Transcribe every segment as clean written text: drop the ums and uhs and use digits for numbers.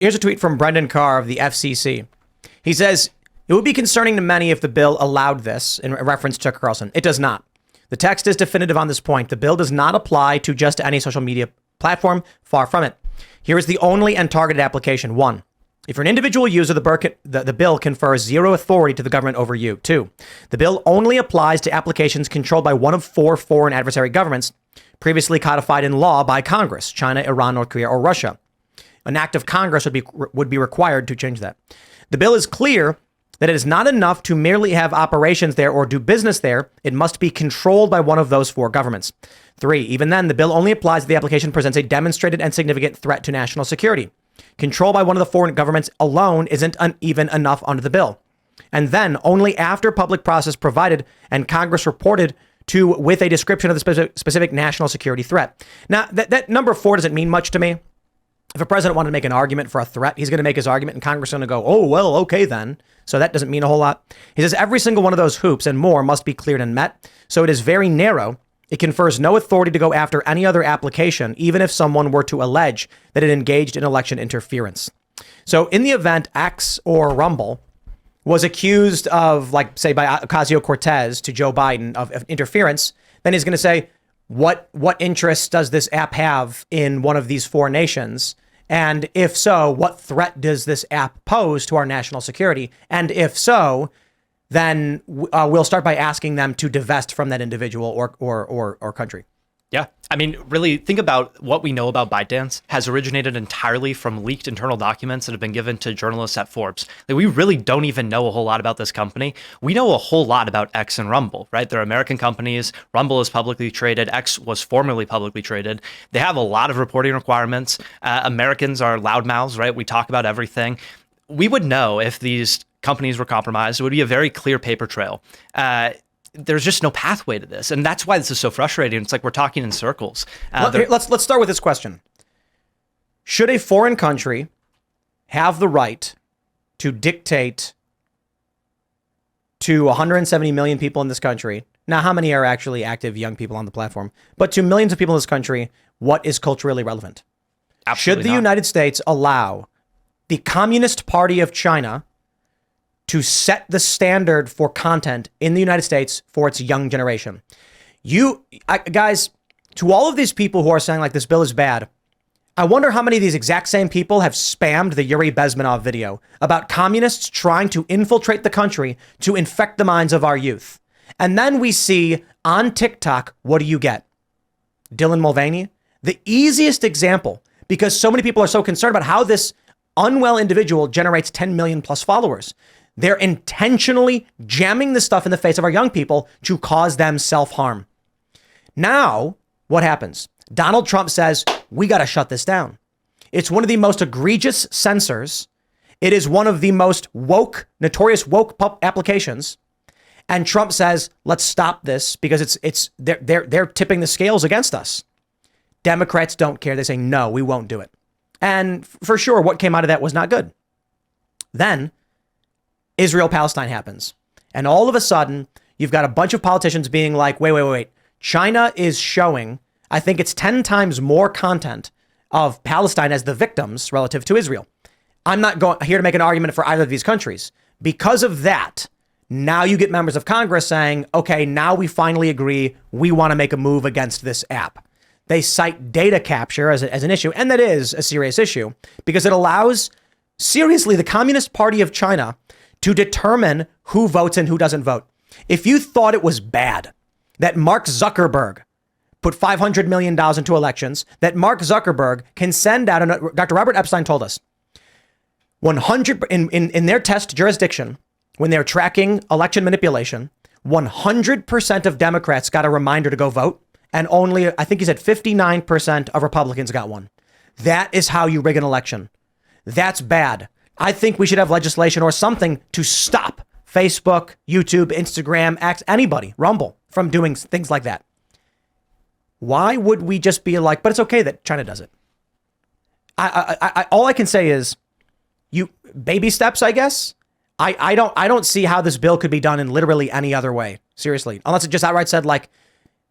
Here's a tweet from Brendan Carr of the FCC. He says, it would be concerning to many if the bill allowed this, in reference to Tucker Carlson. It does not. The text is definitive on this point. The bill does not apply to just any social media platform. Far from it. Here is the only and targeted application. 1. If you're an individual user, the bill confers zero authority to the government over you. 2. The bill only applies to applications controlled by one of 4 foreign adversary governments previously codified in law by Congress: China, Iran, North Korea, or Russia. An act of Congress would be required to change that. The bill is clear that it is not enough to merely have operations there or do business there. It must be controlled by one of those 4 governments. 3. Even then, the bill only applies if the application presents a demonstrated and significant threat to national security. Control by one of the foreign governments alone isn't even enough under the bill. And then only after public process provided and Congress reported to with a description of the specific national security threat. Now, that number 4 doesn't mean much to me. If a president wanted to make an argument for a threat, he's going to make his argument and Congress is going to go, oh, well, okay, then. So that doesn't mean a whole lot. He says every single one of those hoops and more must be cleared and met. So it is very narrow. It confers no authority to go after any other application, even if someone were to allege that it engaged in election interference. So in the event X or Rumble was accused of, like, say, by Ocasio-Cortez to Joe Biden of interference, then he's going to say, what interest does this app have in one of these 4 nations? And if so, what threat does this app pose to our national security? And if so, then we'll start by asking them to divest from that individual or country. Yeah. I mean, really think about what we know about ByteDance has originated entirely from leaked internal documents that have been given to journalists at Forbes. Like, we really don't even know a whole lot about this company. We know a whole lot about X and Rumble, right? They're American companies. Rumble is publicly traded. X was formerly publicly traded. They have a lot of reporting requirements. Americans are loudmouths, right? We talk about everything. We would know if these companies were compromised. It would be a very clear paper trail. There's just no pathway to this. And that's why this is so frustrating. It's like we're talking in circles. Let's start with this question. Should a foreign country have the right to dictate to 170 million people in this country? Now, how many are actually active young people on the platform? But to millions of people in this country, what is culturally relevant? Absolutely Should the not. United States allow the Communist Party of China to set the standard for content in the United States for its young generation? Guys, to all of these people who are saying like this bill is bad, I wonder how many of these exact same people have spammed the Yuri Bezmenov video about communists trying to infiltrate the country to infect the minds of our youth. And then we see on TikTok, what do you get? Dylan Mulvaney, the easiest example, because so many people are so concerned about how this unwell individual generates 10 million plus followers. They're intentionally jamming this stuff in the face of our young people to cause them self-harm. Now, what happens? Donald Trump says, we got to shut this down. It's one of the most egregious censors. It is one of the most notorious woke applications. And Trump says, let's stop this because they're tipping the scales against us. Democrats don't care. They say, no, we won't do it. And for sure, what came out of that was not good. Then Israel-Palestine happens. And all of a sudden, you've got a bunch of politicians being like, wait. China is showing, I think it's 10 times more content of Palestine as the victims relative to Israel. I'm not here to make an argument for either of these countries. Because of that, now you get members of Congress saying, okay, now we finally agree. We want to make a move against this app. They cite data capture as an issue. And that is a serious issue because it allows, seriously, the Communist Party of China to determine who votes and who doesn't vote. If you thought it was bad that Mark Zuckerberg put $500 million into elections, that Mark Zuckerberg can send out, and Dr. Robert Epstein told us, 100 in their test jurisdiction, when they're tracking election manipulation, 100% of Democrats got a reminder to go vote. And only, I think he said 59% of Republicans got one. That is how you rig an election. That's bad. I think we should have legislation or something to stop Facebook, YouTube, Instagram, X, anybody, Rumble, from doing things like that. Why would we just be like, but it's okay that China does it? All I can say is, baby steps, I guess. I don't see how this bill could be done in literally any other way. Seriously, unless it just outright said like,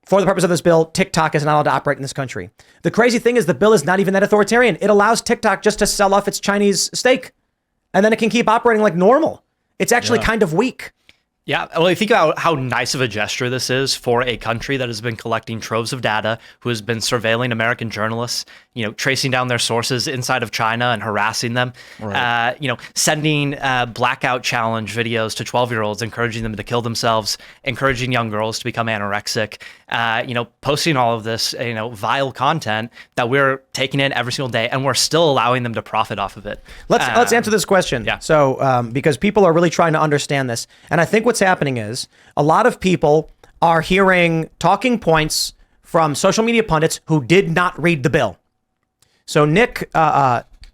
for the purpose of this bill, TikTok is not allowed to operate in this country. The crazy thing is the bill is not even that authoritarian. It allows TikTok just to sell off its Chinese stake, and then it can keep operating like normal. It's actually kind of weak. Yeah, well, I think about how nice of a gesture this is for a country that has been collecting troves of data, who has been surveilling American journalists, tracing down their sources inside of China and harassing them, right. Sending blackout challenge videos to 12-year-olds, encouraging them to kill themselves, encouraging young girls to become anorexic, posting all of this, vile content that we're taking in every single day, and we're still allowing them to profit off of it. Let's answer this question. Yeah. So, because people are really trying to understand this, and I think what's happening is a lot of people are hearing talking points from social media pundits who did not read the bill. So Nick Terpstra,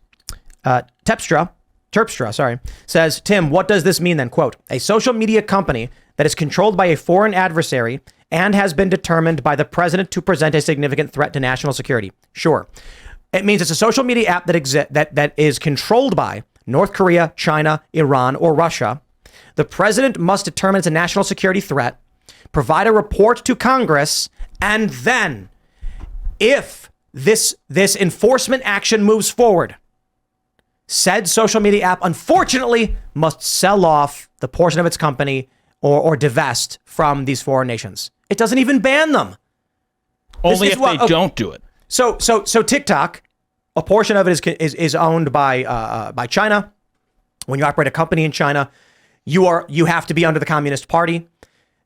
says, Tim, what does this mean then? Quote, a social media company that is controlled by a foreign adversary and has been determined by the president to present a significant threat to national security. Sure. It means it's a social media app that is controlled by North Korea, China, Iran, or Russia. The president must determine it's a national security threat, provide a report to Congress, and then, if this enforcement action moves forward, said social media app, unfortunately, must sell off the portion of its company or divest from these foreign nations. It doesn't even ban them. Only if they don't do it. So TikTok, a portion of it is owned by China. When you operate a company in China, you have to be under the Communist Party.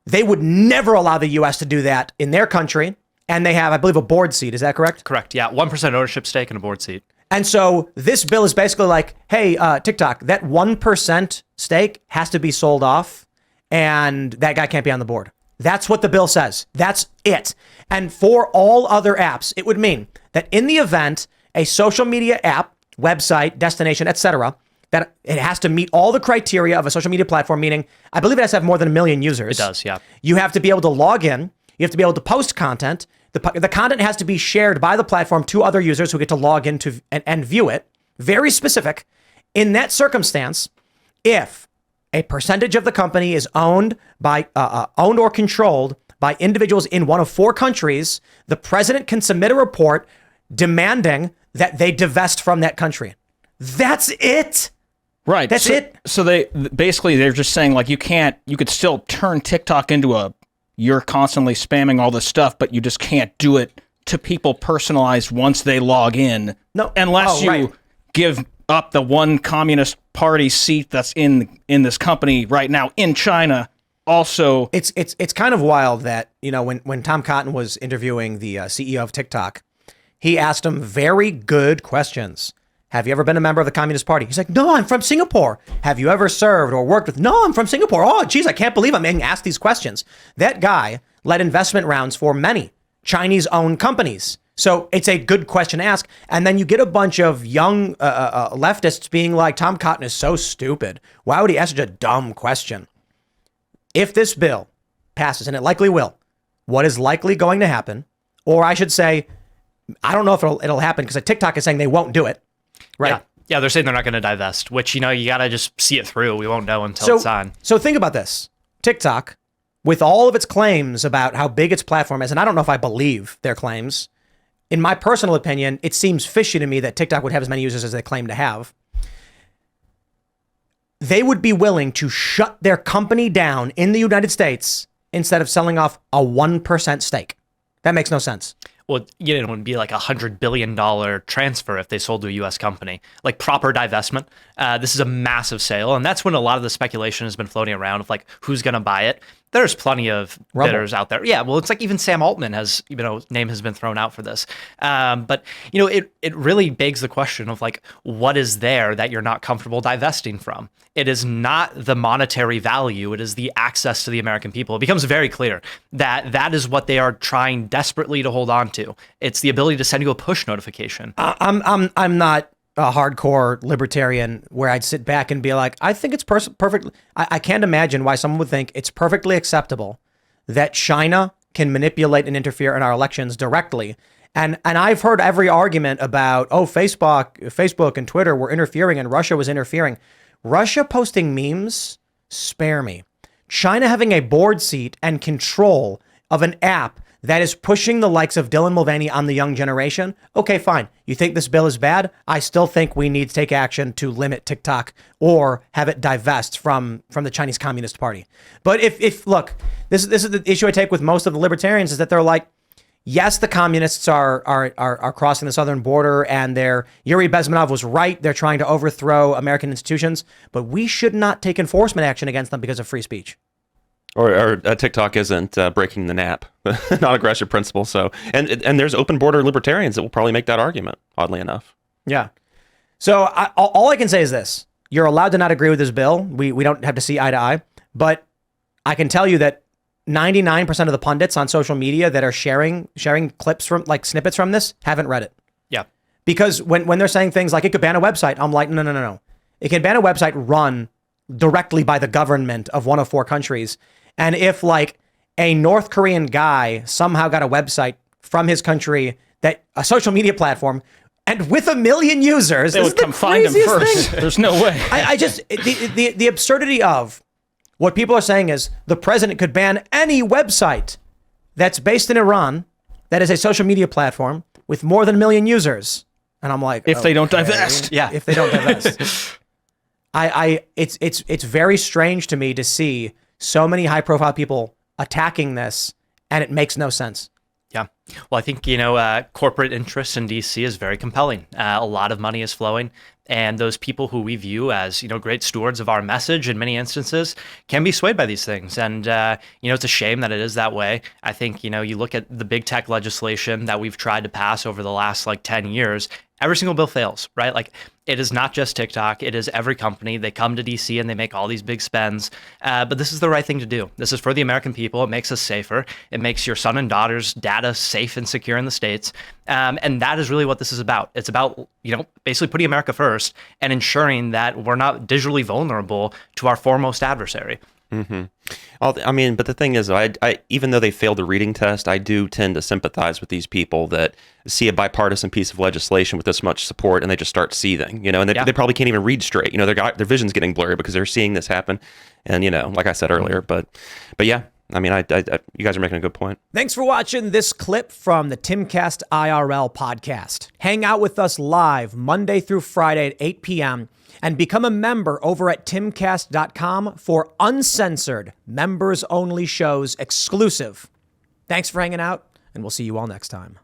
They would never allow the U.S. to do that in their country. And they have, I believe, a board seat. Is that correct? Correct. Yeah. 1% ownership stake and a board seat. And so this bill is basically like, hey, TikTok, that 1% stake has to be sold off and that guy can't be on the board. That's what the bill says. That's it. And for all other apps, it would mean that in the event a social media app, website, destination, etc., that it has to meet all the criteria of a social media platform, meaning I believe it has to have more than 1 million users. It does, yeah. You have to be able to log in. You have to be able to post content. The content has to be shared by the platform to other users who get to log into and view it. Very specific. In that circumstance, if a percentage of the company is owned or controlled by individuals in one of 4 countries, the president can submit a report demanding that they divest from that country. That's it. Right. That's it. So they're just saying like you could still turn TikTok into you're constantly spamming all this stuff, but you just can't do it to people personalized once they log in. No, unless you give up the one Communist Party seat that's in this company right now in China. Also, it's kind of wild that, when Tom Cotton was interviewing the CEO of TikTok, he asked him very good questions. Have you ever been a member of the Communist Party? He's like, no, I'm from Singapore. Have you ever served or worked with? No, I'm from Singapore. Oh, geez, I can't believe I'm being asked these questions. That guy led investment rounds for many Chinese-owned companies. So it's a good question to ask. And then you get a bunch of young leftists being like, Tom Cotton is so stupid. Why would he ask such a dumb question? If this bill passes, and it likely will, what is likely going to happen, or I should say, I don't know if it'll happen because TikTok is saying they won't do it. Right. Yeah, they're saying they're not going to divest, which, you got to just see it through. We won't know until it's on. So think about this. TikTok, with all of its claims about how big its platform is, and I don't know if I believe their claims, in my personal opinion, it seems fishy to me that TikTok would have as many users as they claim to have. They would be willing to shut their company down in the United States instead of selling off a 1% stake. That makes no sense. Well, it would be like $100 billion transfer if they sold to a U.S. company, like proper divestment. This is a massive sale. And that's when a lot of the speculation has been floating around of like, who's going to buy it? There's plenty of bidders out there. Yeah, well, it's like even Sam Altman has, name has been thrown out for this. But, it really begs the question of like, what is there that you're not comfortable divesting from? It is not the monetary value. It is the access to the American people. It becomes very clear that that is what they are trying desperately to hold on to. It's the ability to send you a push notification. I'm not a hardcore libertarian where I'd sit back and be like, I think it's perfect. I can't imagine why someone would think it's perfectly acceptable that China can manipulate and interfere in our elections directly. And I've heard every argument about, Facebook and Twitter were interfering and Russia was interfering. Russia posting memes, spare me. China having a board seat and control of an app that is pushing the likes of Dylan Mulvaney on the young generation, okay, fine. You think this bill is bad? I still think we need to take action to limit TikTok or have it divest from the Chinese Communist Party. But if look, this is the issue I take with most of the libertarians, is that they're like, yes, the communists are crossing the southern border, and Yuri Bezmenov was right. They're trying to overthrow American institutions, but we should not take enforcement action against them because of free speech. Or TikTok isn't breaking the NAP, non-aggression principle. So, and there's open border libertarians that will probably make that argument, oddly enough. Yeah. So all I can say is this. You're allowed to not agree with this bill. We don't have to see eye to eye. But I can tell you that 99% of the pundits on social media that are sharing clips from, like, snippets from this, haven't read it. Yeah. Because when they're saying things like it could ban a website, I'm like, no. It can ban a website run directly by the government of one of 4 countries. And if, like, a North Korean guy somehow got a website from his country, that a social media platform, and with 1 million users, They would come find him first. There's no way. I just, the absurdity of what people are saying is the president could ban any website that's based in Iran that is a social media platform with more than 1 million users. And I'm like, if they don't divest. Yeah. If they don't divest. It's very strange to me to see so many high profile people attacking this, and it makes no sense. Yeah. Well, I think, corporate interest in DC is very compelling. A lot of money is flowing. And those people who we view as, great stewards of our message in many instances can be swayed by these things. And, it's a shame that it is that way. I think, you look at the big tech legislation that we've tried to pass over the last 10 years, every single bill fails, right? Like, it is not just TikTok. It is every company. They come to DC and they make all these big spends. But this is the right thing to do. This is for the American people. It makes us safer. It makes your son and daughter's data safe and secure in the States. And that is really what this is about. It's about, basically putting America first and ensuring that we're not digitally vulnerable to our foremost adversary. Mm-hmm. But the thing is, I even though they failed the reading test, I do tend to sympathize with these people that see a bipartisan piece of legislation with this much support and they just start seething, and they probably can't even read straight. Their vision's getting blurry because they're seeing this happen. And, like I said earlier, but yeah, you guys are making a good point. Thanks for watching this clip from the Timcast IRL podcast. Hang out with us live Monday through Friday at 8 p.m. and become a member over at timcast.com for uncensored, members-only shows exclusive. Thanks for hanging out, and we'll see you all next time.